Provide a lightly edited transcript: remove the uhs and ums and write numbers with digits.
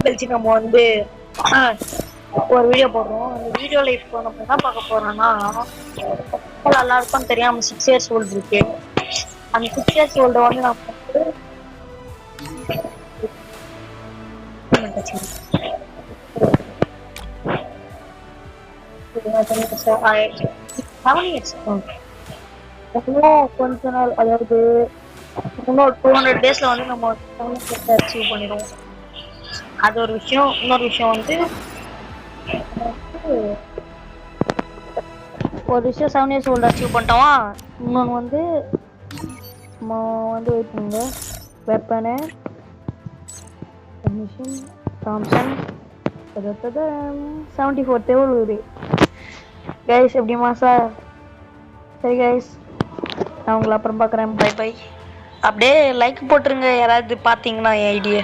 கழிச்சு நம்ம வந்து ஒரு வீடியோ போடுறோம். அந்த வீடியோல இப்போ நம்ம என்ன பார்க்க போறோம்னா எல்லாருக்கும் தெரியாம 6 years old இருக்கு. அந்த 6 years old வந்து நம்ம கொஞ்ச நாள் அதாவது இன்னொரு 200 daysல வந்து நம்ம அச்சீவ் பண்ணிடுவோம். அது ஒரு விஷயம். இன்னொரு விஷயம் வந்து ஒரு விஷயம் 7 years old அச்சீவ் பண்ணிட்டோமா. இன்னொன்று வந்து நம்ம வந்து வெயிட் பண்ணுங்க. வெப்பனு அட்மிஷன் தாம்சன் 74 தேவலூர் கைஸ். எப்படிமா சார்? சரி கைஸ், நான் உங்களை அப்புறம் பார்க்குறேன். By by. அப்படியே லைக் போட்டுருங்க யாராவது பார்த்தீங்கன்னா என் ஐடியா.